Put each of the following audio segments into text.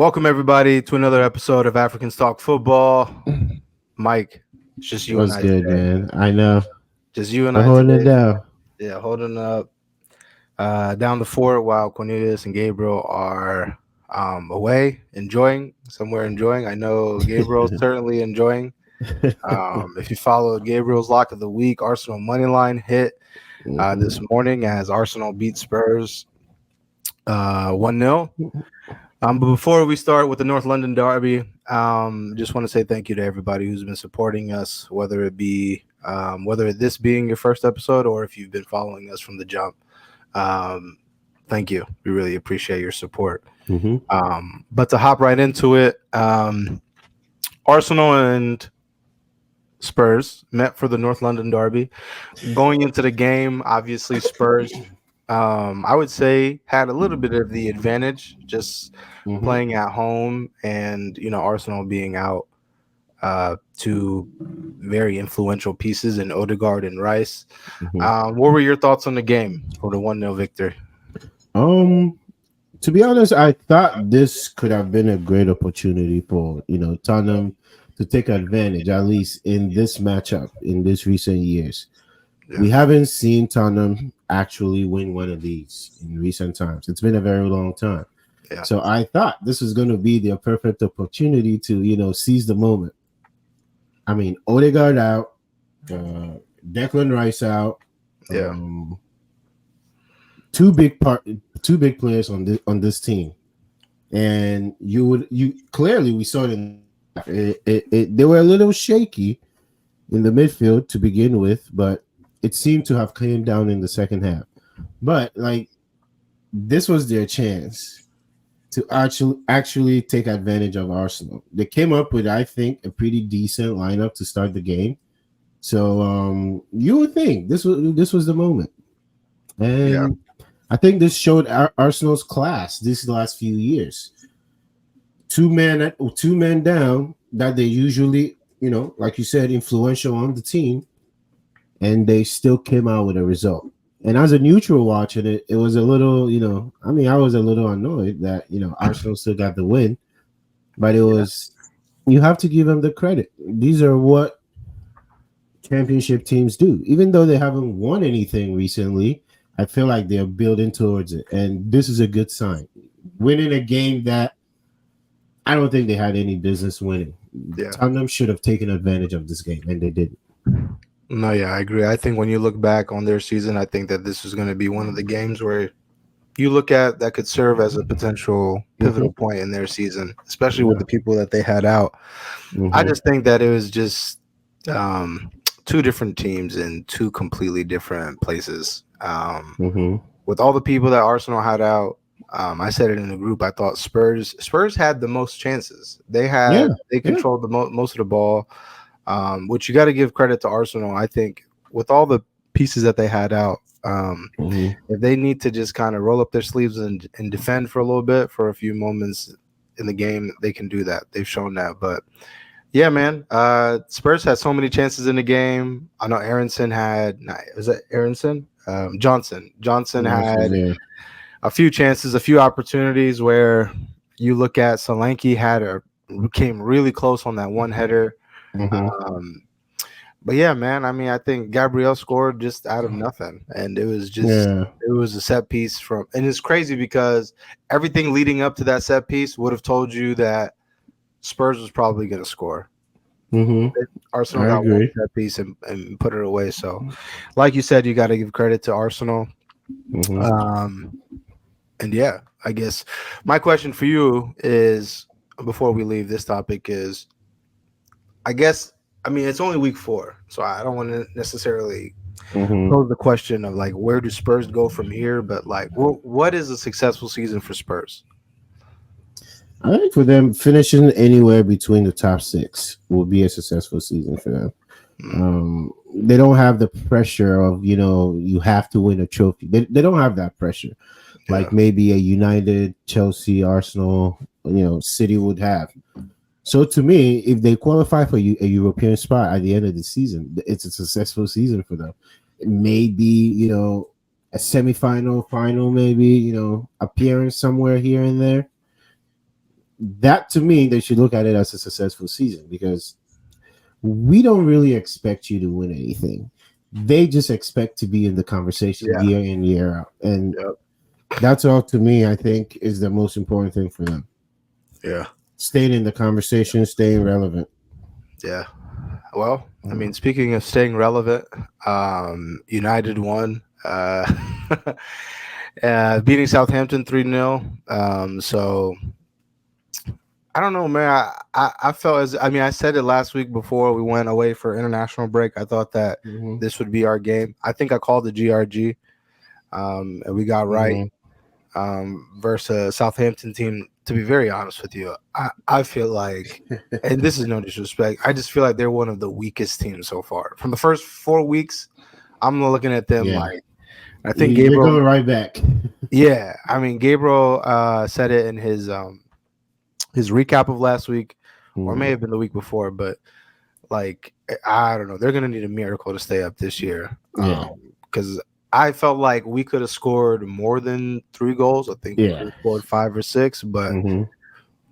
Welcome everybody to another episode of Africans Talk Football. Mike, it's just you and What's I good, today. man? I know. Just you and We're I holding it today. down. Yeah, holding up down the fort while Cornelius and Gabriel are away, enjoying. I know Gabriel's certainly enjoying. If you followed Gabriel's lock of the week, Arsenal money line hit this morning as Arsenal beat Spurs 1-0. But before we start with the North London Derby, just want to say thank you to everybody who's been supporting us, whether it be whether this being your first episode or if you've been following us from the jump. Thank you. We really appreciate your support. But to hop right into it, Arsenal and Spurs met for the North London Derby. Going into the game, obviously Spurs, I would say, had a little bit of the advantage just playing at home, and Arsenal being out two very influential pieces in Odegaard and Rice. What were your thoughts on the game for the 1-0 victory? To be honest, I thought this could have been a great opportunity for Tottenham to take advantage, at least in this matchup in this recent years. Yeah. We haven't seen Tottenham actually win one of these in recent times. It's been a very long time. Yeah. So I thought this was going to be the perfect opportunity to seize the moment. I mean, Odegaard out, Declan Rice out. Yeah. Two big players on this team, and you clearly we saw it. They were a little shaky in the midfield to begin with, but it seemed to have came down in the second half. But this was their chance to actually take advantage of Arsenal. They came up with, I think, a pretty decent lineup to start the game. So you would think this was the moment, and Yeah. I think this showed Arsenal's class these last few years. Two men down that they usually, like you said, influential on the team, and they still came out with a result. And as a neutral watching it, it was a little, I was a little annoyed that Arsenal still got the win, but it was you have to give them the credit. These are what championship teams do, even though they haven't won anything recently. I feel like they're building towards it, and this is a good sign. Winning a game that I don't think they had any business winning. Yeah. Tottenham should have taken advantage of this game, and they didn't. No, yeah, I agree. I think when you look back on their season, I think that this is going to be one of the games where you look at that could serve as a potential pivotal point in their season, especially with the people that they had out. I just think that it was just two different teams in two completely different places. With all the people that Arsenal had out, I said it in the group. I thought Spurs had the most chances. They controlled the most of the ball, which you got to give credit to Arsenal. I think with all the pieces that they had out, if they need to just kind of roll up their sleeves and defend for a little bit for a few moments in the game, they can do that. They've shown that. But yeah, man, Spurs had so many chances in the game. I know Aronson had. Was that Aronson? Johnson had a few chances, a few opportunities where you look at Solanke came really close on that one header. But yeah, man, I mean, I think Gabriel scored just out of nothing, and it was it was a set piece and it's crazy because everything leading up to that set piece would have told you that Spurs was probably going to score. Arsenal got one set piece and put it away. So, like you said, you got to give credit to Arsenal. And yeah, I guess my question for you is, before we leave this topic, is it's only week 4, so I don't want to necessarily pose the question of where do Spurs go from here, but what is a successful season for Spurs? I think for them, finishing anywhere between the top 6 will be a successful season for them. They don't have the pressure of you have to win a trophy. They don't have that pressure like maybe a United, Chelsea, Arsenal, City would have. So to me, if they qualify for a European spot at the end of the season, it's a successful season for them. Maybe a semifinal, final, maybe appearance somewhere here and there. that to me, they should look at it as a successful season because we don't really expect you to win anything. They just expect to be in the conversation Yeah. year in, year out. And Yep. that's all to me, I think, is the most important thing for them. Yeah. Staying in the conversation, staying relevant. Yeah. Well, I mean, speaking of staying relevant, United won, beating Southampton 3-0. So I don't know, man. I felt as I mean, I said it last week before we went away for international break. I thought that this would be our game. I think I called the GRG, and we got right versus Southampton team. To be very honest with you, I feel like, and this is no disrespect, I just feel like they're one of the weakest teams so far. From the first 4 weeks, I'm looking at them like I think They're Gabriel. going right back. Yeah, I mean Gabriel said it in his recap of last week, or may have been the week before, but like I don't know, they're gonna need a miracle to stay up this year. Yeah. Because I felt like we could have scored more than 3 goals. I think we could have scored 5 or 6, but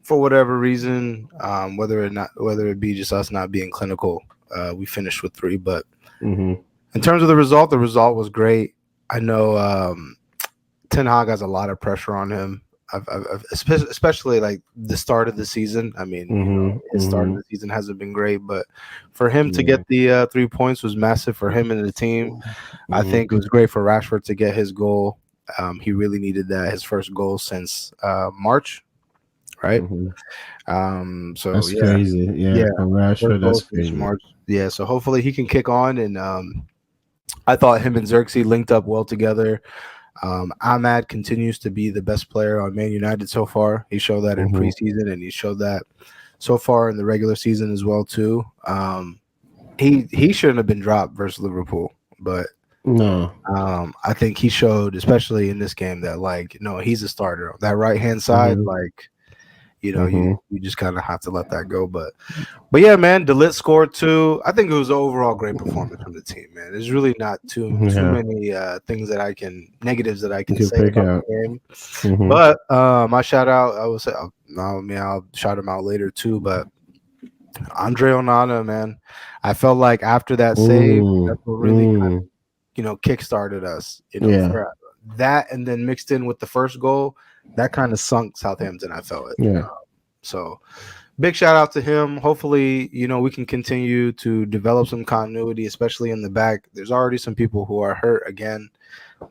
for whatever reason, whether it be just us not being clinical, we finished with 3. But in terms of the result was great. I know Ten Hag has a lot of pressure on him. Especially like the start of the season. I mean, his start of the season hasn't been great, but for him to get the 3 points was massive for him and the team. I think it was great for Rashford to get his goal. He really needed that, his first goal since March, right? So that's crazy. Yeah, for Rashford, that's crazy. March. Yeah, so hopefully he can kick on. And I thought him and Xerxes linked up well together. Ahmad continues to be the best player on Man United so far. He showed that in preseason, and he showed that so far in the regular season as well too. He shouldn't have been dropped versus Liverpool, but no, I think he showed, especially in this game, that he's a starter on that right hand side. You just kind of have to let that go. But yeah, man, De Ligt scored 2. I think it was an overall great performance from the team, man. There's really not too many things negatives that I can say about the game. But my shout out, I will say, I'll shout him out later too. But Andre Onana, man, I felt like after that save, that's what really kind of, kickstarted us. For that, and then mixed in with the first goal, that kind of sunk Southampton. I felt it. Yeah. So big shout out to him. Hopefully, we can continue to develop some continuity, especially in the back. There's already some people who are hurt again.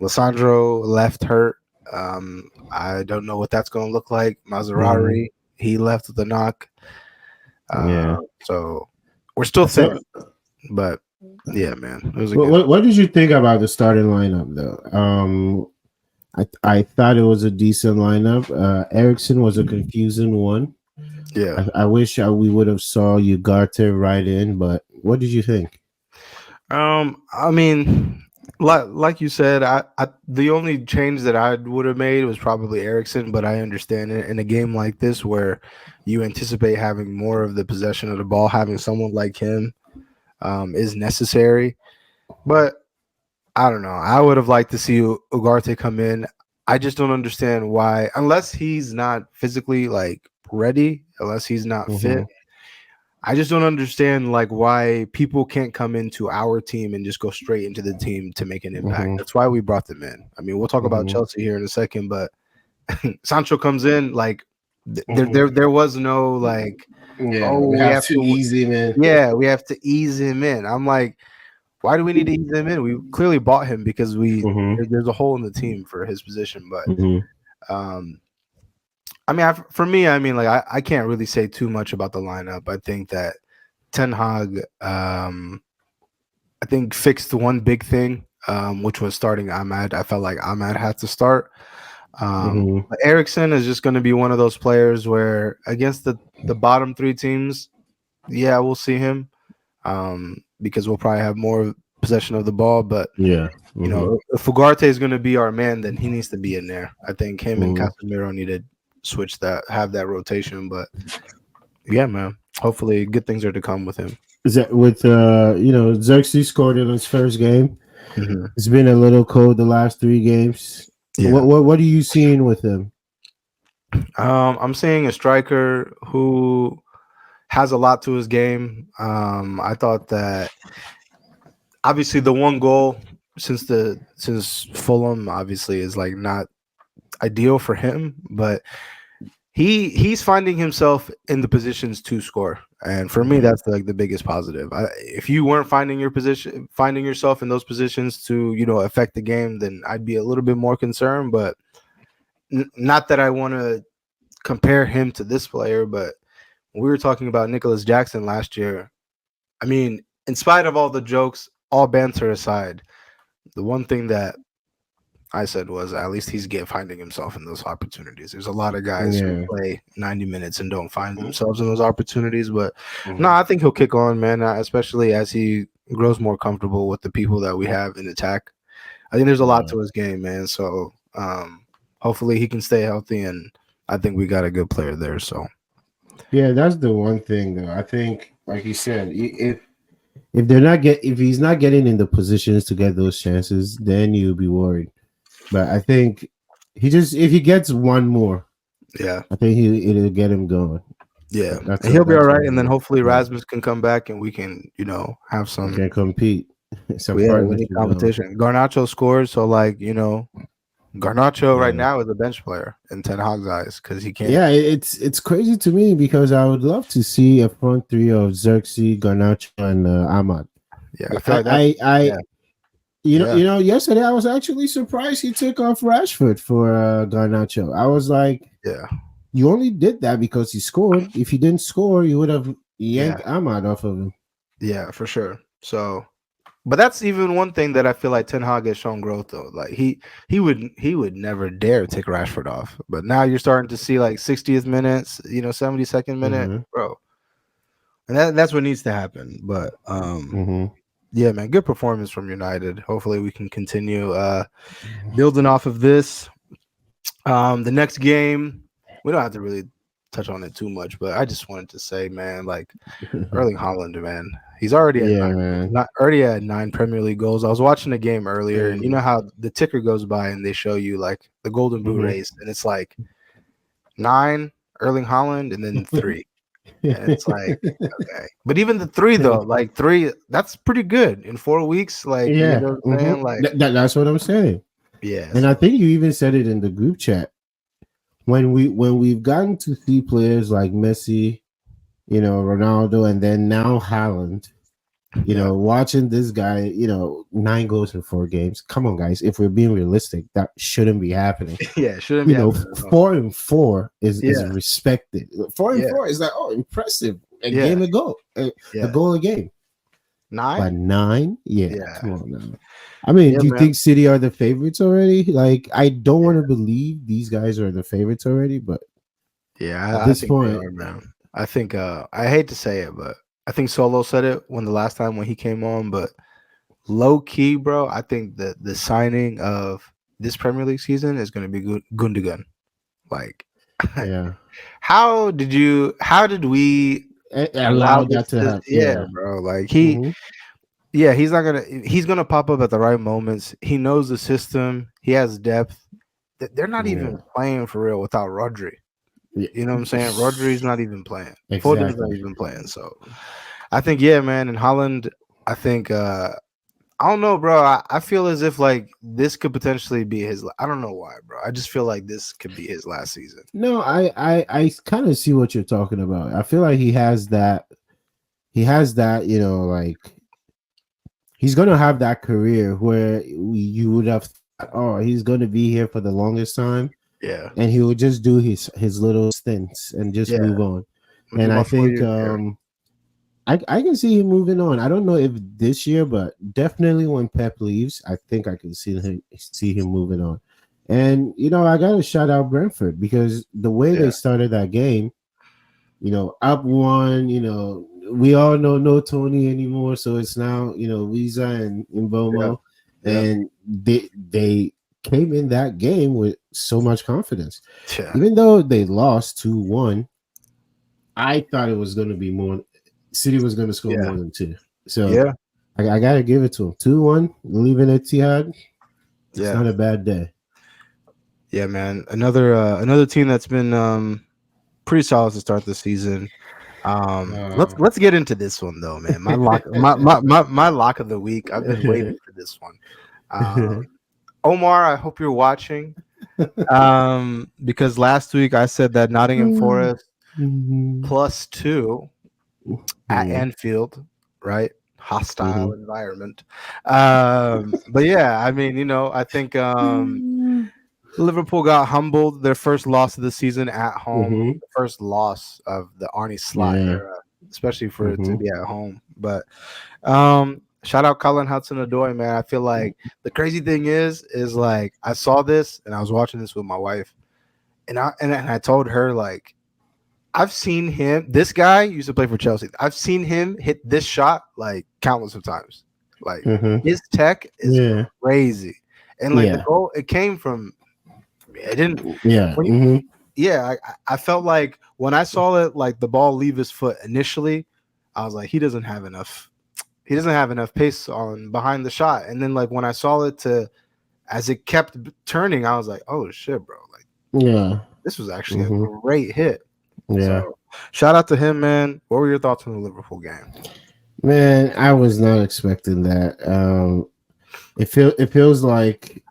Lissandro left hurt. I don't know what that's going to look like. Maserati, he left with a knock. So we're still thin, but yeah, man. It was what did you think about the starting lineup, though? I thought it was a decent lineup. Ericsson was a confusing one. Yeah, I wish we would have saw Ugarte right in, but what did you think? I mean, like you said, I the only change that I would have made was probably Ericsson, but I understand it in a game like this where you anticipate having more of the possession of the ball, having someone like him is necessary. But I don't know. I would have liked to see Ugarte come in. I just don't understand why, unless he's not physically ready, unless he's not fit. I just don't understand why people can't come into our team and just go straight into the team to make an impact. That's why we brought them in. I mean, we'll talk about Chelsea here in a second, but Sancho comes in there was no we have to ease him in. Yeah, we have to ease him in. I'm like, why do we need to ease him in? We clearly bought him because there's a hole in the team for his position. But I mean, for me, I mean, I can't really say too much about the lineup. I think that Ten Hag, I think fixed one big thing, which was starting Ahmad. I felt like Ahmad had to start. But Ericsson is just going to be one of those players where against the bottom 3 teams, yeah, we'll see him because we'll probably have more possession of the ball. But if Ugarte is going to be our man, then he needs to be in there. I think him and Casemiro need to switch that, have that rotation. But yeah, man, hopefully good things are to come with him. Is that with Xerxes scored in his first game? It's been a little cold the last 3 games. Yeah. What are you seeing with him? I'm seeing a striker who has a lot to his game. I thought that obviously the one goal since Fulham obviously is like not ideal for him, but he's finding himself in the positions to score, and for me Mhm. that's like the biggest positive. If you weren't finding yourself in those positions to affect the game, then I'd be a little bit more concerned. But not that I want to compare him to this player, but when we were talking about Nicholas Jackson last year, I mean, in spite of all the jokes, all banter aside, the one thing that I said was at least finding himself in those opportunities. There's a lot of guys who Yeah. play 90 minutes and don't find themselves in those opportunities, but no, Mhm. I think he'll kick on, man. Especially as he grows more comfortable with the people that we have in attack. I think there's a lot Yeah. to his game, man. So hopefully he can stay healthy, and I think we got a good player there. So Yeah, that's the one thing though. I think, like you said, if he's not getting in the positions to get those chances, then you'll be worried. But I think if he gets one more, yeah, I think it'll get him going. yeah, That's and he'll be all that's right. what And then he, hopefully yeah. Rasmus can come back, and we can have We some. can compete. It's a Yeah, we need partnership going. competition. Garnacho scores, so like Garnacho right Yeah. now is a bench player in Ten Hag's eyes because he can't. Yeah, it's crazy to me because I would love to see a front three of Xerxes, Garnacho, and Ahmad. Yeah, I feel I, like that's I, I, yeah, yeah, yesterday I was actually surprised he took off Rashford for Garnacho. I was like, yeah, you only did that because he scored. If he didn't score, you would have yeah, yanked Ahmad off of him. yeah, for sure. So, but that's even one thing that I feel like Ten Hag has shown growth though. Like he would never dare take Rashford off, but now you're starting to see like 60th minutes, 72nd minute, Mm-hmm. bro, and that's what needs to happen. But Mm-hmm. yeah, man, good performance from United. Hopefully, we can continue building off of this. The next game, we don't have to really touch on it too much, but I just wanted to say, man, like Erling Haaland, man, he's already at Yeah, nine, man. not already at 9 Premier League goals. I was watching the game earlier, and you know And how the ticker goes by and they show you like the Golden Boot mm-hmm. race, and it's like 9 Erling Haaland, and then 3, and it's like okay, but even the 3 though, like 3, that's pretty good in 4 weeks. Like you Yeah, know what I'm saying? Like that's what I'm saying. yeah, And I so think you even said it in the group chat when we've gotten to see players like Messi, Ronaldo, and then now Haaland. yeah, Watching this guy, 9 goals in 4 games. Come on, guys. If we're being realistic, that shouldn't be happening. yeah, it shouldn't be happening at all. 4 and 4 is Yeah, respected. 4 and 4 yeah, is like, oh, impressive. A yeah, game a goal, a yeah. goal a game. 9, But 9, yeah, yeah, come on now. I mean, yeah, do you man. think City are the favorites already? Like, I don't Yeah, want to believe these guys are the favorites already, but yeah, at I this think they point, are, man. I think I hate to say it, but I think Solo said it when the last time when he came on, but low key, bro, I think that the signing of this Premier League season is going to be good Gundogan. Like yeah, how did we allow allow that this to to happen. yeah, Yeah. bro. Like Hmm. he's gonna pop up at the right moments. He knows the system. He has depth. They're not even Yeah. playing for real without Rodri. Yeah. You know what I'm saying? Rodri's not even playing. Foden's not Exactly. even playing. So I think yeah, man. And Holland, I think I don't know, bro. I feel as if like this could potentially be his. I don't know why, bro. I just feel like this could be his last season. No, I kind of see what you're talking about. I feel like he has that. He has that. Like he's gonna have that career where you would have thought, oh, he's gonna be here for the longest time, Yeah, and he would just do his little stints and just yeah. move on. We'll do And I about 4 think years here. I can see him moving on. I don't know if this year, but definitely when Pep leaves, I think I can see him moving on. And I gotta shout out Brentford because the way Yeah, they started that game, up one, we all know no Tony anymore, so it's now Visa and yeah, Mbomo, yeah, and they came in that game with so much confidence. yeah, Even though they lost 2-1, I thought it was going to be more. City was going to score yeah, more than two, so yeah, I got to give it to him. 2-1, leaving Etihad. It's yeah. not a bad day. Yeah, man. Another team that's been pretty solid to start the season. Let's get into this one though, man. My lock of the week. I've been waiting for this one. Um, Omar, I hope you're watching. Because last week I said that Nottingham Forest +2 at Anfield, right? Hostile environment. But yeah, I mean, I think Liverpool got humbled. Their first loss of the season at home, the first loss of the Arnie Slot Yeah. era, especially for it to be at home. But shout out Colin Hudson-Odoi, man. I feel like the crazy thing is like I saw this and I was watching this with my wife, and I told her like I've seen him. This guy used to play for Chelsea. I've seen him hit this shot like countless of times. Like his tech is Yeah. crazy, and like the Yeah. goal, it came from. It didn't. Yeah. When, yeah, I felt like when I saw it, like the ball leave his foot initially, I was like, he doesn't have enough. He doesn't have enough pace on behind the shot. And then like when I saw it as it kept turning, I was like, oh shit, bro! Like Yeah. this was actually a great hit. Yeah. So shout out to him, man. What were your thoughts on the Liverpool game? Man, I was not expecting that. It feels like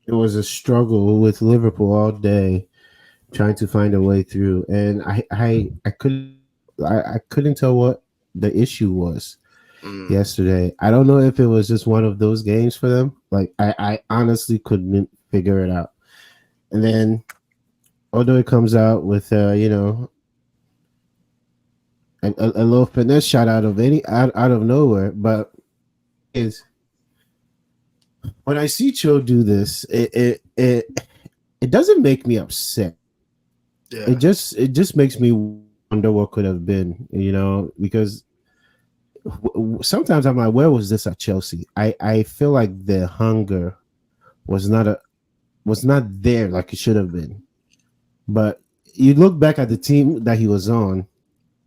it was a struggle with Liverpool all day, trying to find a way through, and I couldn't tell what the issue was yesterday. I don't know if it was just one of those games for them. Like I honestly couldn't figure it out. And then although it comes out with a little finesse shot out of nowhere, but is when I see Cho do this, it doesn't make me upset. Yeah, It just makes me wonder what could have been, because sometimes I'm like, where was this at Chelsea? I feel like the hunger was not there like it should have been. But you look back at the team that he was on,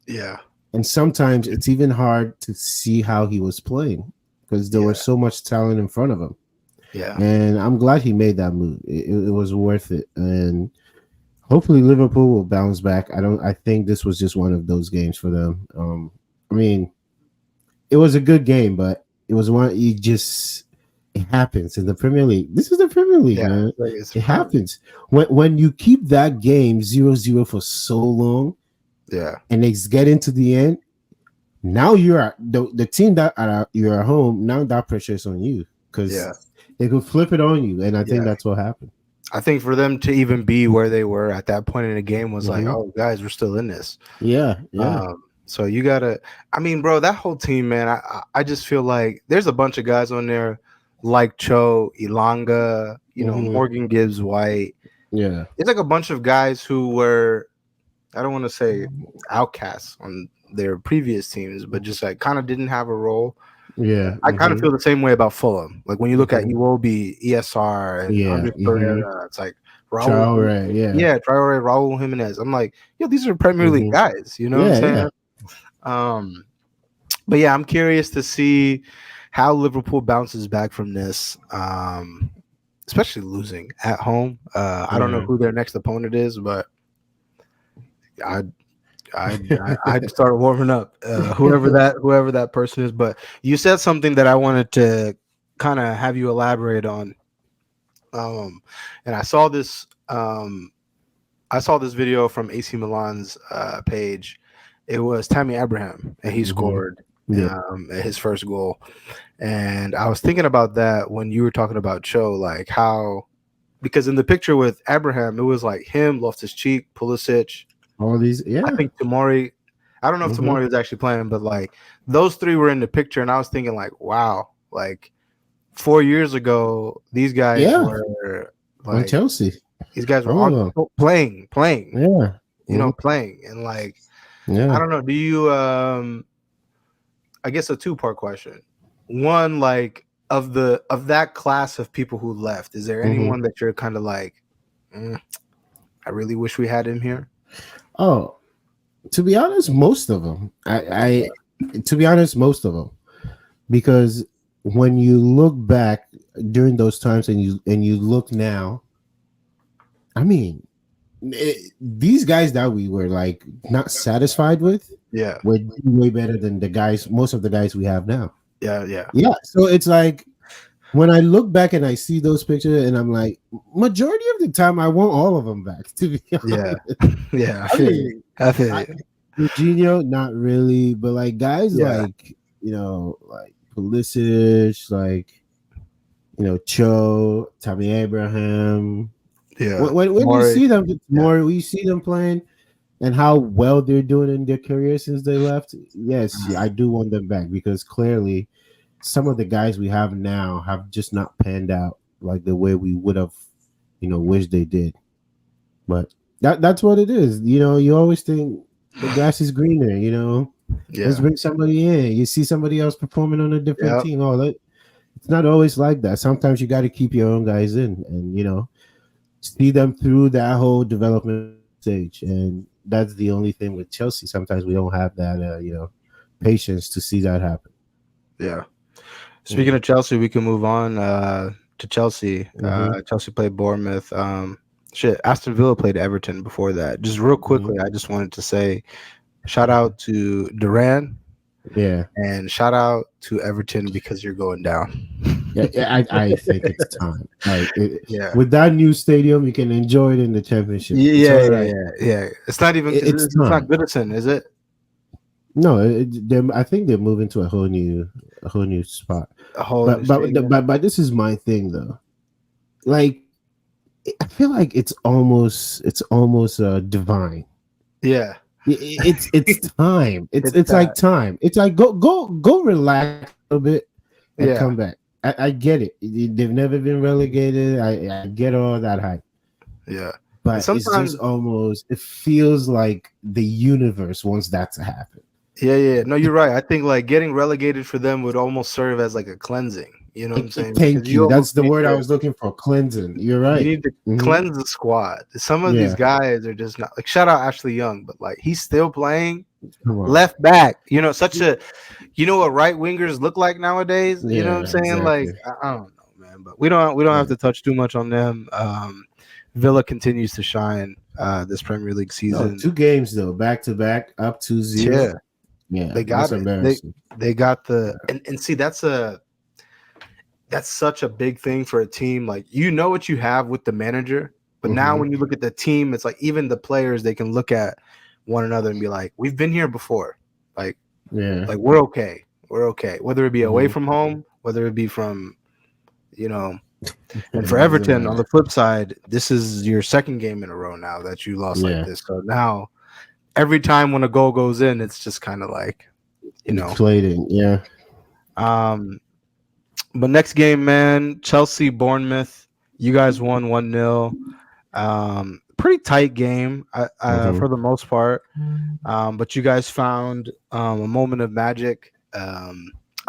yeah, and sometimes it's even hard to see how he was playing because there was so much talent in front of him. yeah. And I'm glad he made that move. It was worth it, and hopefully Liverpool will bounce back. I think this was just one of those games for them. I mean, it was a good game, but it was one you just it happens in the Premier League. This is the Premier League, Yeah, man. like it's It happens when you keep that game 0-0 for so long, yeah, and it's getting to the end. Now you're at the team that you're at home. Now that pressure is on you because yeah, they could flip it on you, and I think yeah. that's what happened. I think for them to even be where they were at that point in the game was like, oh, guys, we're still in this. Yeah, yeah. So you gotta. I mean, bro, that whole team, man. I just feel like there's a bunch of guys on there like Cho, Ilanga, Morgan Gibbs White. Yeah. It's like a bunch of guys who were, I don't want to say outcasts on their previous teams, but just like kind of didn't have a role. Yeah. I kind of feel the same way about Fulham. Like when you look at Iwobi, ESR, and Yeah. Andres Pereira, it's like Raul. Traore, yeah. Yeah, Traore, Raul Jimenez. I'm like, yo, these are Premier League guys. You know what I'm saying? But yeah, I'm curious to see how Liverpool bounces back from this, especially losing at home. I don't know who their next opponent is, but I'd start warming up. Whoever that person is. But you said something that I wanted to kind of have you elaborate on. And I saw this. I saw this video from AC Milan's page. It was Tammy Abraham, and he scored his first goal. And I was thinking about that when you were talking about Cho, like how, because in the picture with Abraham, it was like him, Loftus-Cheek, Pulisic, all these, I think Tamori. I don't know if Tamori was actually playing, but like those three were in the picture, and I was thinking like, wow, like 4 years ago, these guys were on like Chelsea. these guys were on playing, Yeah. playing, and like Yeah. I don't know. Do you? I guess a two-part question. One, like of that class of people who left, is there anyone that you're kind of like, I really wish we had him here? Oh, to be honest, most of them. To be honest, most of them, because when you look back during those times and you look now, I mean, these guys that we were like not satisfied with Yeah, were way better than the guys, most of the guys we have now. yeah, yeah, Yeah. So it's like when I look back and I see those pictures, and I'm like, majority of the time, I want all of them back. To be yeah, honest, yeah. I I feel you. mean, I feel I, you. Jorginho, not really, but like guys Yeah, like like Pulisic, like Cho, Tammy Abraham. yeah. When you More. see them, it's Yeah, more we see them playing and how well they're doing in their career since they left. Yes, mm, I do want them back because clearly some of the guys we have now have just not panned out like the way we would have, wished they did. But that's what it is. You always think the grass is greener. Let's yeah, bring somebody in. You see somebody else performing on a different yeah, team. It's not always like that. Sometimes you got to keep your own guys in, and see them through that whole development stage. And that's the only thing with Chelsea. Sometimes we don't have that, patience to see that happen. yeah. Speaking Mm-hmm. of Chelsea, we can move on to Chelsea. Mm-hmm. Chelsea played Bournemouth. Shit, Aston Villa played Everton before that. Just real quickly, I just wanted to say shout out to Duran Yeah. and shout out to Everton because you're going down. I think it's time. Like Yeah. with that new stadium, you can enjoy it in the championship. It's Yeah, all yeah, right. yeah, yeah. It's not even. It's It's not time. Goodison, is it? No, I think they're moving to a whole new spot. A whole new But stadium. this is my thing though. Like I feel like it's almost divine. Yeah, It's time. It's it's it's that. like time. It's like go relax a little bit and Yeah, come back. I get it. They've never been relegated. I get all that hype, yeah. And but it's just sometimes, almost. It feels like the universe wants that to happen. yeah, yeah. No, you're right. I think like getting relegated for them would almost serve as like a cleansing. You know what I'm saying? Because Thank you you. almost That's the need word I to. was looking for. Cleansing. You're You right. need to Hmm. cleanse the squad. Some of these Yeah. guys are just not like shout out Ashley Young, but like he's still playing Come on. left back. Such a what right wingers look like nowadays. You know what I'm Yeah. saying? Like Exactly. I don't know, man. But we don't have Yeah. to touch too much on them. Villa continues to shine this Premier League No, season. 2 games though, back to back, up 2-0. Yeah, Yeah, they that's got it. embarrassing. They got the and see that's such a big thing for a team. Like what you have with the manager, but now Hmm. when you look at the team, it's like even the players they can look at one another and be like, "We've been here before. Like, Yeah. like we're okay. We're okay. Whether it be away Hmm. from home, whether it be from you know." And It for doesn't Everton, on matter. the flip side, this is your second game in a row now that you lost like Yeah. this. So now every time when a goal goes in, it's just kind of like you know. Deflating. Yeah. Um, but next game, man, Chelsea Bournemouth. You guys won 1-0. Pretty tight game Hmm. for the most part. But you guys found a moment of magic. I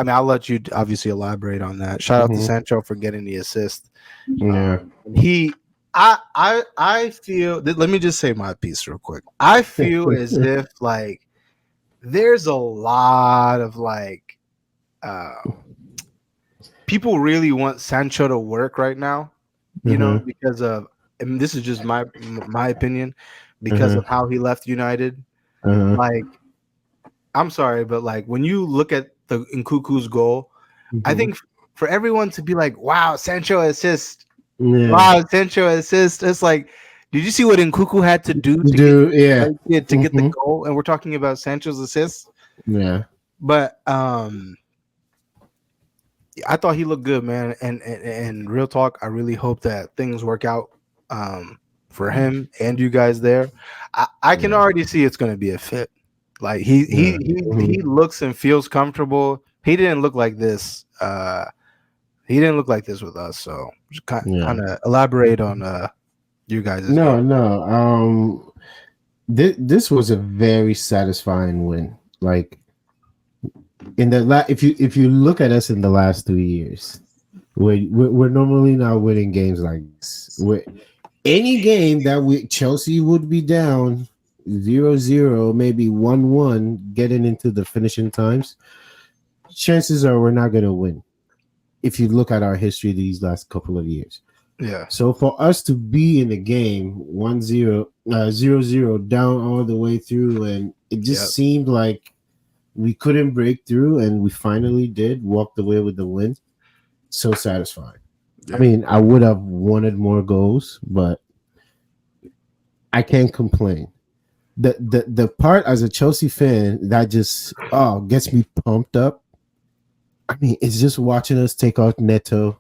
mean, I'll let you obviously elaborate on that. Shout out to Hmm. Sancho for getting the assist. Yeah. He, I feel. Let me just say my piece real quick. I feel as if like there's a lot of like people really want Sancho to work right now. Hmm. Because of, and this is just my opinion, because Hmm. of how he left United. Uh-huh. Like, I'm sorry, but like when you look at the Nkuku's goal, I Hmm. think for everyone to be like, "Wow, Sancho assist! Yeah. Wow, Sancho assist!" It's like, did you see what Nkuku had to do You to get do. Yeah. to get the Hmm. goal? And we're talking about Sancho's assist, Yeah. but I thought he looked good, man. And real talk, I really hope that things work out for him and you guys there. I can Yeah. already see it's going to be a fit. Like he he Yeah. he Hmm. he looks and feels comfortable. He didn't look like this. He didn't look like this with us. So just Yeah. kind of elaborate on you guys' No, game. no. This was a very satisfying win. Like in the if you look at us in the last 3 years, we're normally not winning games like this. Any game that Chelsea would be down 0-0, maybe 1-1, getting into the finishing times, chances are we're not going to win. If you look at our history these last couple of years, Yeah. So for us to be in the game 1-0, 0-0 down all the way through, and it Yep. just seemed like we couldn't break through, and we finally did, walked away with the win. So satisfying. I Yeah. mean, I would have wanted more goals, but I can't complain. The part as a Chelsea fan that just gets me pumped up. I mean, it's just watching us take out Neto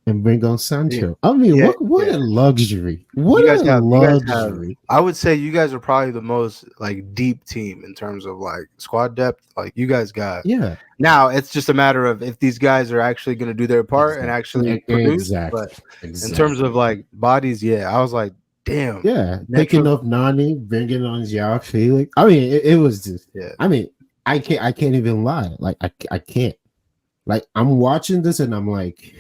and bring on Yeah. Sancho. I mean, Yeah. what a luxury! What You guys a have you guys have luxury! I would say you guys are probably the most like deep team in terms of like squad depth. Like you guys got Yeah, now it's just a matter of if these guys are actually going to do their part and actually exactly, produce. But in terms of exactly. like bodies, yeah, I was like, damn, Yeah, taking Neto. off Nani, bringing on Xiao Felix. I mean, it was just. Yeah, I mean, I can't even lie. Like I can't. Like I'm watching this and I'm like,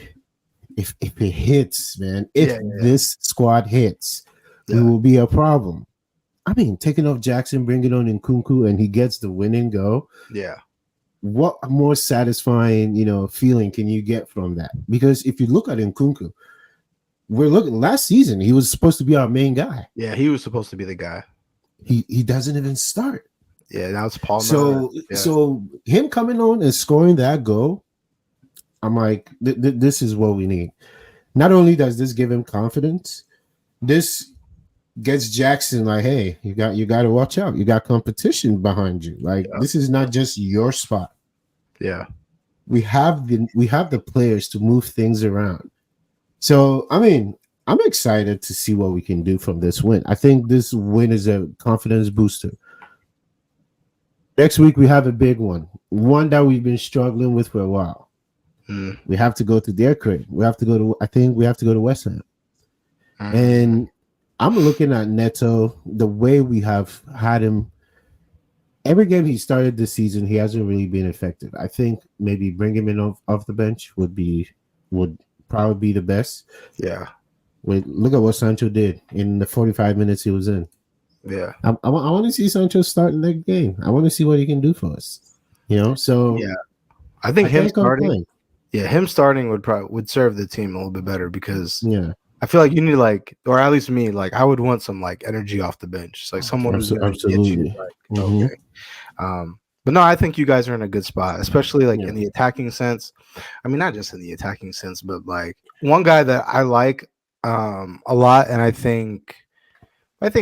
if it hits, man, if yeah, this squad hits, we yeah, will be a problem. I mean, taking off Jackson, bringing on Nkunku, and he gets the winning goal. yeah, What more satisfying, feeling can you get from that? Because if you look at Nkunku, we're looking last season, he was supposed to be our main guy. yeah. He was supposed to be the guy. He doesn't even start. Yeah, now it's Palmer. So Yeah, so him coming on and scoring that goal, I'm like, this is what we need. Not only does this give him confidence, this gets Jackson like, hey, you got to watch out. You got competition behind you. Like yeah, this is not just your spot. yeah, We have the players to move things around. So I mean, I'm excited to see what we can do from this win. I think this win is a confidence booster. Next week we have a big one that we've been struggling with for a while. mm, We have to go to their crib. We have to go to. I think we have to go to West Ham. mm, And I'm looking at Neto, the way we have had him. Every game he started this season, he hasn't really been effective. I think maybe bring him in off the bench would probably be the best. yeah, Look at what Sancho did in the 45 minutes he was in. yeah, I want to see Sancho start in that game. I want to see what he can do for us. So yeah. I think I him can't starting. complain. Yeah, him starting would serve the team a little bit better because Yeah, I feel like you need or at least me, like I would want some like energy off the bench. It's like someone who's gonna get you absolutely. like okay. But no, I think you guys are in a good spot, especially like Yeah. in the attacking sense. I mean, not just in the attacking sense, but like one guy that I like a lot, and I think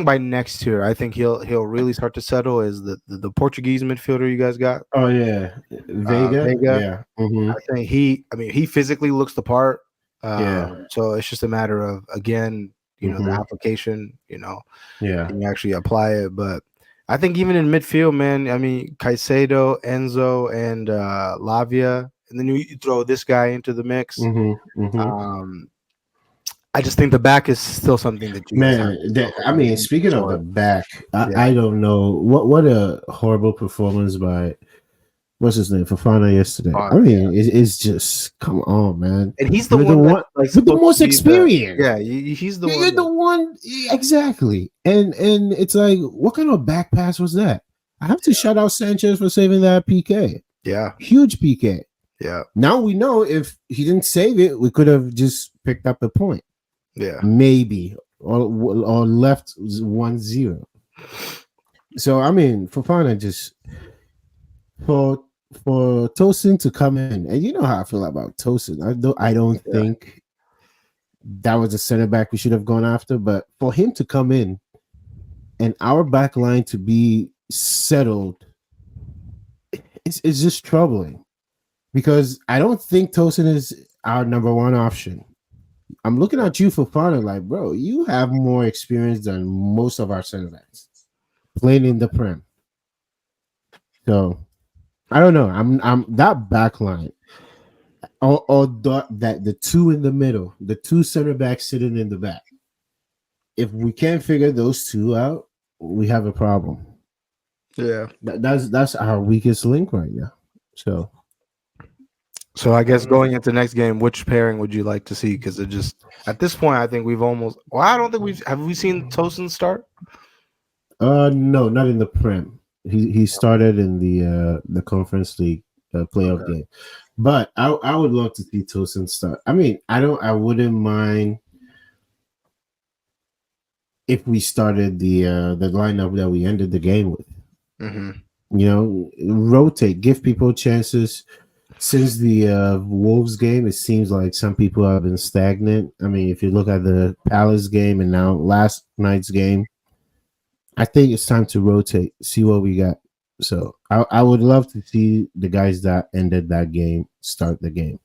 by next year, I think he'll really start to settle is the Portuguese midfielder you guys got, Oh yeah, Vega. Vega. Yeah. Mm-hmm. I think he physically looks the part. Yeah. So it's just a matter of again, the Mm-hmm. application, Yeah. can you actually apply it? But I think even in midfield, man, I mean Caicedo, Enzo, and Lavia, and then you throw this guy into the mix. Mm-hmm. Mm-hmm. Um, I just think the back is still something that you guys have Man, to I mean, speaking of the sure. back, Yeah. I don't know what a horrible performance by what's his name Fofana yesterday. I mean, it's just come on, man. And he's the You're one one like with the supposed most to be experience. yeah, he's the You're one. the one exactly, and it's like, what kind of back pass was that? I have to shout out Sanchez for saving that PK. Yeah, Huge PK. yeah, Now we know if he didn't save it, we could have just picked up a point. yeah, Maybe or left 1-0. So I mean, Fofana just for Tosin to come in, and you know how I feel about Tosin. I don't yeah, think that was a center back we should have gone after, but for him to come in and our back line to be settled, it's just troubling because I don't think Tosin is our number one option. I'm looking at you, Fofana, like, bro, you have more experience than most of our center backs playing in the Prem. So I don't know. I'm that back line, or the two in the middle, the two center backs sitting in the back. If we can't figure those two out, we have a problem. yeah. That's our weakest link right now. So I guess going into next game, which pairing would you like to see? Because it just at this point, I think we've almost. Well, I don't think we seen Tosin start. No, not in the Prem. He started in the Conference League playoff game, but I would love to see Tosin start. I mean, I wouldn't mind if we started the lineup that we ended the game with. Mm-hmm. Rotate, give people chances. Since the Wolves game, it seems like some people have been stagnant. I mean, if you look at the Palace game and now last night's game, I think it's time to rotate, see what we got. So I would love to see the guys that ended that game start the game.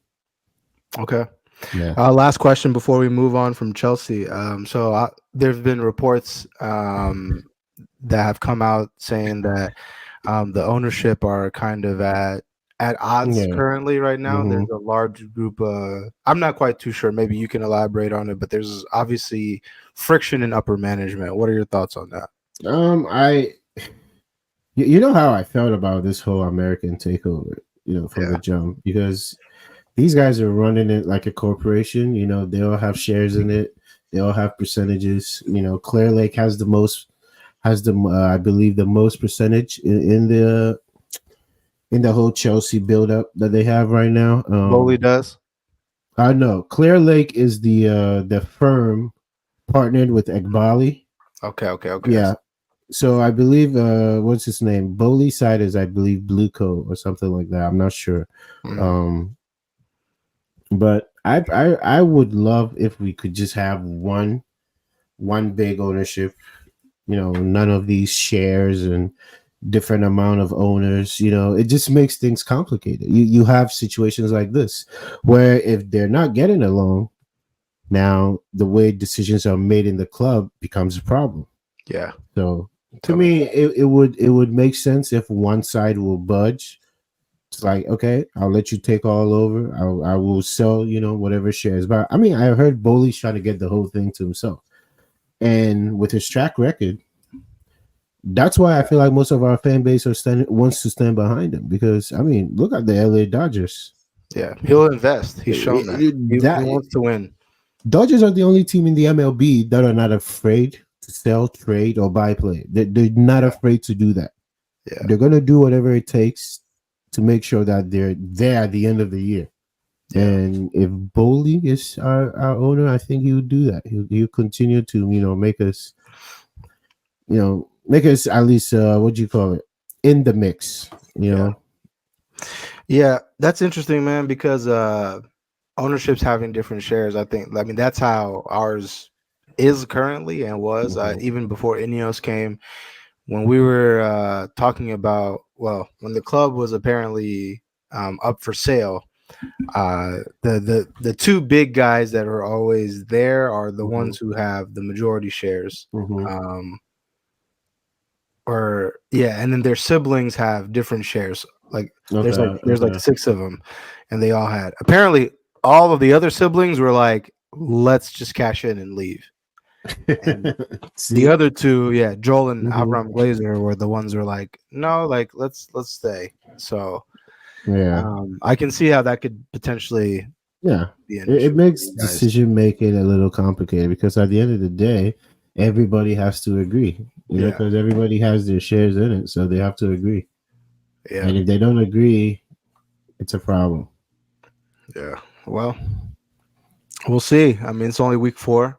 Okay. Yeah. Last question before we move on from Chelsea. There's been reports that have come out saying that the ownership are kind of at odds Yeah. currently right now. hmm There's a large group. I'm not quite too sure. Maybe you can elaborate on it, but there's obviously friction in upper management. What are your thoughts on that? I you know how I felt about this whole American takeover, from Yeah, the jump, because these guys are running it like a corporation. They all have shares in it. They all have percentages. Clear Lake has the I believe the most percentage in the whole Chelsea build-up that they have right now. Bowley does. I know Clear Lake is the firm partnered with Egbali. Okay, okay, okay. Yeah. So I believe what's his name? Bowley side is I believe Blueco or something like that. I'm not sure. Mm, Um but I would love if we could just have one big ownership, none of these shares and different amount of owners. It just makes things complicated. You have situations like this where if they're not getting along, now the way decisions are made in the club becomes a problem. yeah. So to Tell me. me, it would make sense if one side will budge. It's like, okay, I'll let you take all over. I will sell, whatever shares. But I mean, I heard Bowley's trying to get the whole thing to himself, and with his track record, that's why I feel like most of our fan base wants to stand behind him. Because I mean, look at the LA Dodgers. Yeah, he'll invest. He's shown that. He That wants to win. Dodgers are the only team in the MLB that are not afraid to sell, trade, or buy play. They're not Yeah, afraid to do that. yeah, They're gonna do whatever it takes to make sure that they're there at the end of the year. yeah, And if Bowley is our owner, I think he would do that. He'll continue to make us at least what do you call it, in the mix. yeah. Yeah, that's interesting, man, because ownership's having different shares. I mean, that's how ours is currently and was Mhm, even before Ineos came. When we were talking about, well, when the club was apparently up for sale, the two big guys that are always there are the mhm, ones who have the majority shares. mhm. Um, or yeah, and then their siblings have different shares. Like Okay, there's like okay. six of them, and they all had. Apparently, all of the other siblings were like, "Let's just cash in and leave." And the See, other two, yeah, Joel and hmm Avram Glazer were the ones who were like, "No, like let's stay." So yeah, I can see how that could potentially yeah. be an It issue for makes you guys. decision making a little complicated because at the end of the day, everybody has to agree. Yeah, Because everybody has their shares in it, so they have to agree. yeah, And if they don't agree, it's a problem. yeah. Well, we'll see. I mean, it's only week 4.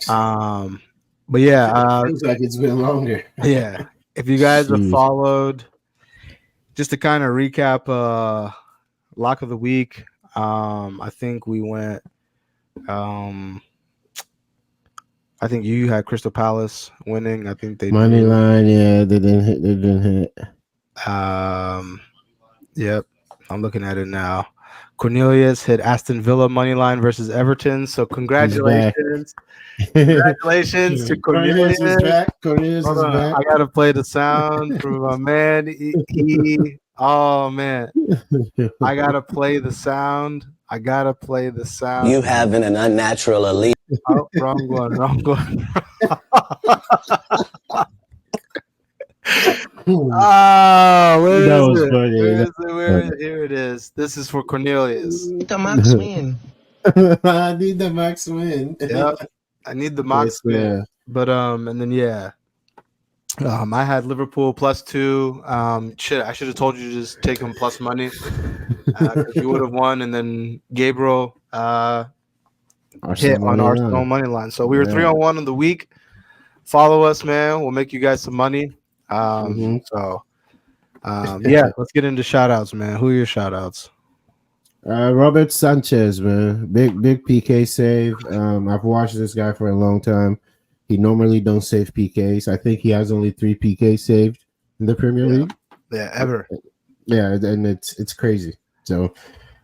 Um, but yeah, Feels like it's been longer. yeah. If you guys have Jeez. followed, just to kind of recap, lock of the week. I think we went. Um, I think you had Crystal Palace winning. I think they Money drew. line, yeah, they didn't hit. They didn't hit. Um, yep, I'm looking at it now. Cornelius hit Aston Villa money line versus Everton. So He's back. congratulations, congratulations to Cornelius is Cornelius. back. Cornelius Hold is on, back. I gotta play the sound from my man. Oh man, I gotta play the sound. I gotta play the sound. You having an unnatural elite. Oh, wrong one, wrong one. Where That is was it? funny. Where That is it? was Where is it? Here it is. This is for Cornelius. The Max win. funny. I need the max win. Yep. I need the mock Yes, spin. yeah. But and then yeah. I had Liverpool +2. I should have told you to just take them plus money because you would have won. And then Gabriel hit Arsenal on money Arsenal line. money line. So we were Yeah. 3-on-1 on the week. follow us, man. We'll make you guys some money. Mhm. Yeah, let's get into shout outs, man. Who are your shout outs? Robert Sanchez, man, big PK save. I've watched this guy for a long time. He normally don't save PKs. I think he has only 3 PK saved in the Premier Yeah. League. Yeah, ever. Yeah, and it's crazy. So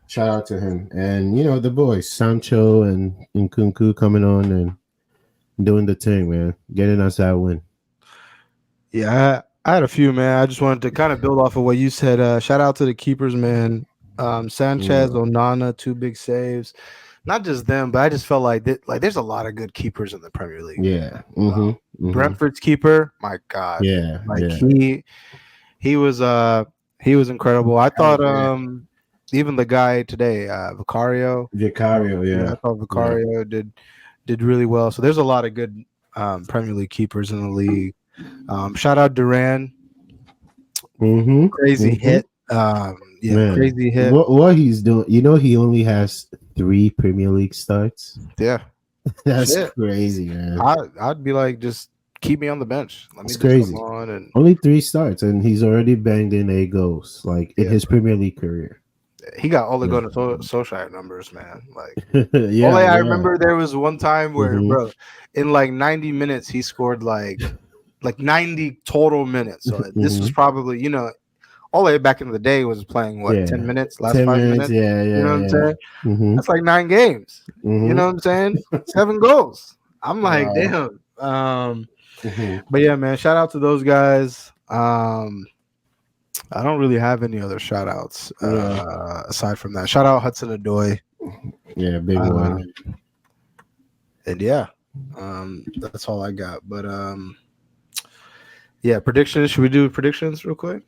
shout out to him, and the boys Sancho and Nkunku coming on and doing the thing, man, getting us that win. Yeah, I had a few, man. I just wanted to kind of build off of what you said. Shout out to the keepers, man. Sanchez, Yeah. Onana, 2 big saves. Not just them, but I just felt like there's a lot of good keepers in the Premier League. Yeah. Mm-hmm. Brentford's keeper, my God, Yeah. like Yeah. he was incredible. I thought Yeah. even the guy today, Vicario, Vicario. yeah, I Yeah. thought Vicario did really well. So there's a lot of good Premier League keepers in the league. Shout out Duran, Mm-hmm. crazy hit. Yeah, Man, crazy hit. what he's doing, he only has 3 Premier League starts. Yeah, That's shit. crazy, man. I'd be like, just keep me on the bench. Let me It's just crazy. come on and Only 3 starts, and he's already banged in 8 goals, like in Yeah. his Premier League career. he got Ole Gunnar Solskjaer numbers, man. Like Yeah. Ole, I Yeah. remember there was one time where, Mhm. bro, in like 90 minutes, he scored like 90 total minutes. So this was probably, Ole back in the day was playing what, Yeah. 10 minutes, last 10 5 minutes. minutes. Yeah. You know what I'm Yeah. saying? Mm-hmm. That's like 9 games. You know what I'm saying? 7 goals. I'm like, Wow. damn. Mhm. But yeah, man, shout out to those guys. I don't really have any other shout outs Yeah. aside from that. Shout out Hudson Odoi. Yeah, big one. And yeah, that's all I got. But yeah, predictions. Should we do predictions real quick?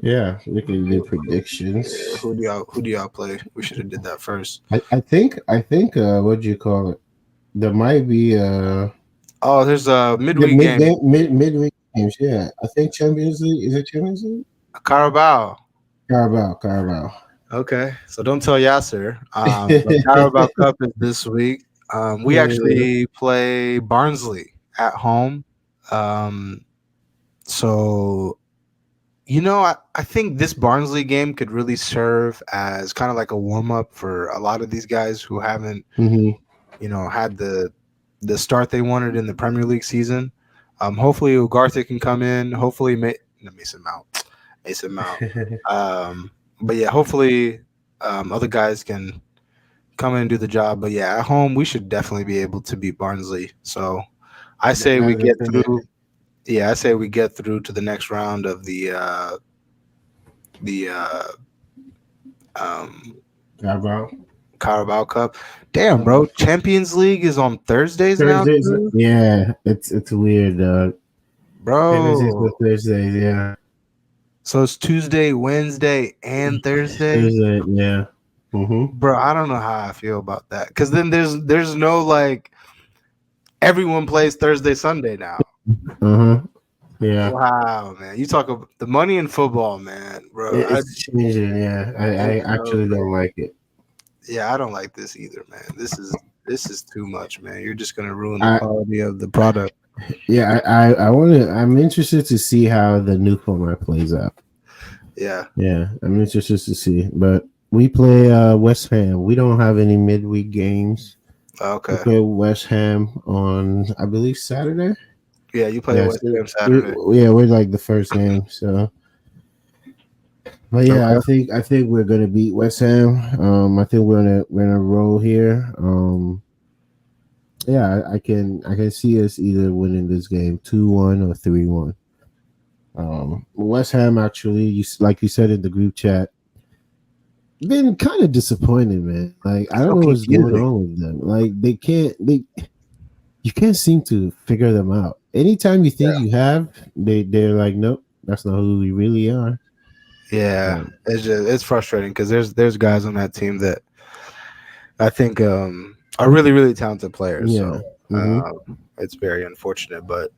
Yeah, we can do predictions. Who do y'all play? We should have did that first. I think what do you call it? There might be Oh, there's a midweek game. midweek games. Yeah, I think Champions League, is it Champions League? Carabao. Carabao. Okay, so don't tell Yasser. The Carabao Cup is this week. We actually play Barnsley at home. So, I think this Barnsley game could really serve as kind of like a warm up for a lot of these guys who haven't, had the start they wanted in the Premier League season. Hopefully, Ugarte can come in. Hopefully, Mason Mount. But yeah, hopefully, other guys can come in and do the job. But yeah, at home, we should definitely be able to beat Barnsley. So I say we get through. Yeah, I say we get through to the next round of the Carabao Cup. Damn, bro, Champions League is on Thursdays now. Too? Yeah, it's weird, Champions League bro. for Thursdays, yeah. So it's Tuesday, Wednesday, and Thursday. Thursday, yeah. Bro, I don't know how I feel about that, because then there's no like everyone plays Thursday, Sunday now. Yeah. Wow, man. You talk about the money in football, man, bro. It's changing, yeah. I actually don't like it. Yeah, I don't like this either, man. This is too much, man. You're just gonna ruin the quality of the product. Yeah, I'm interested to see how the new format plays out. Yeah. Yeah, I'm interested to see. But we play West Ham. We don't have any midweek games. Okay. We play West Ham on, I believe, Saturday. Yeah, you play West Ham Saturday. We're like the first game, so. But yeah, okay. I think we're gonna beat West Ham. I think we're gonna roll here. Yeah, I can see us either winning this game 2-1 or 3-1. West Ham actually, like you said in the group chat, been kind of disappointed, man. Like I don't know what's going on with them. Like you can't seem to figure them out. Anytime you think you have, they're like, nope, that's not who we really are. Yeah, it's frustrating because there's guys on that team that I think are really, really talented players. Yeah. So it's very unfortunate. But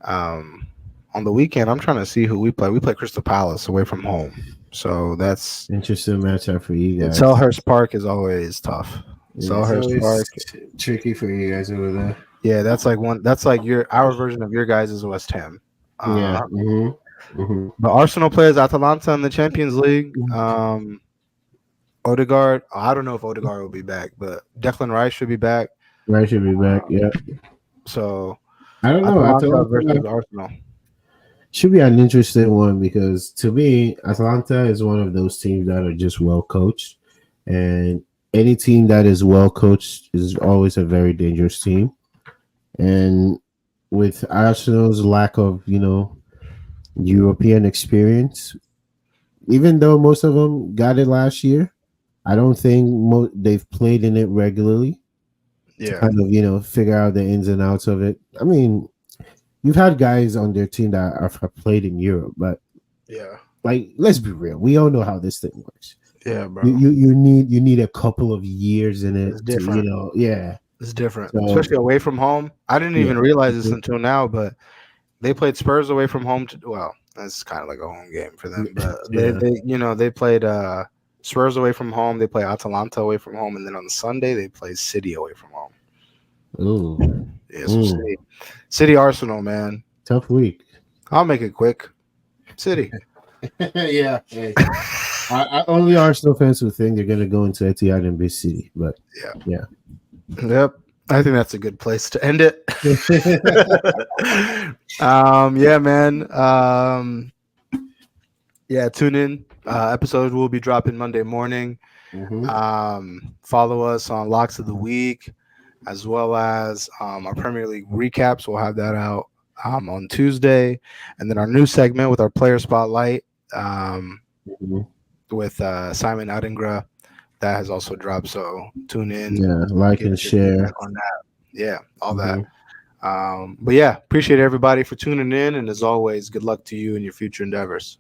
on the weekend, I'm trying to see who we play. We play Crystal Palace away from home. So that's interesting matchup for you guys. Selhurst Park is always tough. Selhurst Park, tricky for you guys over there. Yeah, that's like one. That's like our version of your guys' is West Ham. Yeah. Mm-hmm. But Arsenal plays Atalanta in the Champions League. Odegaard. I don't know if Odegaard will be back, but Declan Rice should be back. Rice should be back. Yeah. So I don't know. Atalanta Atalanta versus Arsenal. should be an interesting one because to me, Atalanta is one of those teams that are just well coached, and any team that is well coached is always a very dangerous team. And with Arsenal's lack of, European experience, even though most of them got it last year, I don't think they've played in it regularly to Yeah, kind of, figure out the ins and outs of it. I mean, you've had guys on their team that have played in Europe, but yeah, like, let's be real, we all know how this thing works. yeah, bro. You need a couple of years in it It's different. yeah. It's different, So, especially away from home. I didn't even yeah. realize this until now, but they played Spurs away from home. Well, that's kind of like a home game for them, but Yeah. they played Spurs away from home. They play Atalanta away from home, and then on Sunday they play City away from home. Ooh, Yeah, so City Arsenal, man. tough week. I'll make it quick. City. Yeah. Hey. I only Arsenal fans who think they're gonna go into Etihad and beat City, but yeah. Yep. I think that's a good place to end it. Yeah, man. Yeah, tune in. Episode will be dropping Monday morning. Follow us on Locks of the Week, as well as our Premier League recaps. We'll have that out on Tuesday, and then our new segment with our player spotlight with Simon Adingra. That has also dropped, so tune in. Yeah, like and share on that. Yeah, all that. But yeah, appreciate everybody for tuning in, and as always, good luck to you in your future endeavors.